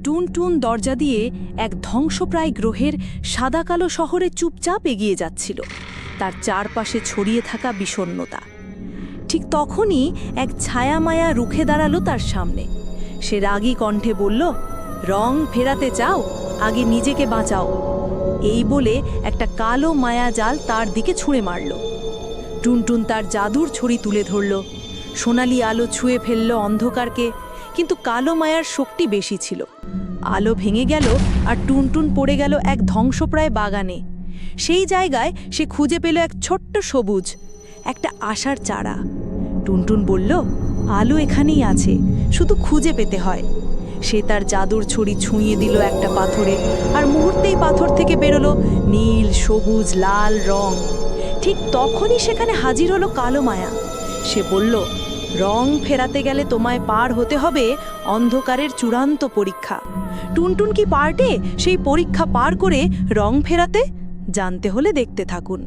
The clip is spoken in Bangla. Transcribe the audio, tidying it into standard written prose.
টুনটুন দরজা দিয়ে এক ধ্বংসপ্রায় গ্রহের সাদা কালো শহরে চুপচাপ এগিয়ে যাচ্ছিল, তার চারপাশে ছড়িয়ে থাকা বিষণ্ণতা। ঠিক তখনই এক ছায়ামায়া রুখে দাঁড়ালো তার সামনে। সে রাগী কণ্ঠে বলল, রং ফেরাতে চাও, আগে নিজেকে বাঁচাও। এই বলে একটা কালো মায়াজাল তার দিকে ছুঁড়ে মারল। টুনটুন তার জাদুর ছড়ি তুলে ধরল, সোনালি আলো ছুঁয়ে ফেলল অন্ধকারকে, কিন্তু কালো মায়ার শক্তি বেশি ছিল। আলো ভেঙে গেল আর টুনটুন পড়ে গেল এক ধ্বংসপ্রায় বাগানে। সেই জায়গায় সে খুঁজে পেল এক ছোট্ট সবুজ, একটা আশার চারা। টুনটুন বলল, আলো এখানেই আছে, শুধু খুঁজে পেতে হয়। সে তার জাদুর ছড়ি ছুঁয়ে দিল একটা পাথরে, আর মুহূর্তেই পাথর থেকে বেরোলো নীল, সবুজ, লাল রং। ঠিক তখনই সেখানে হাজির হলো কালো মায়া। সে বলল, রং ফেরাতে গেলে তোমায় পার হতে হবে অন্ধকারের চূড়ান্ত পরীক্ষা। টুনটুন কি পারবে সেই পরীক্ষা পার করে রং ফেরাতে? জানতে হলে দেখতে থাকুন।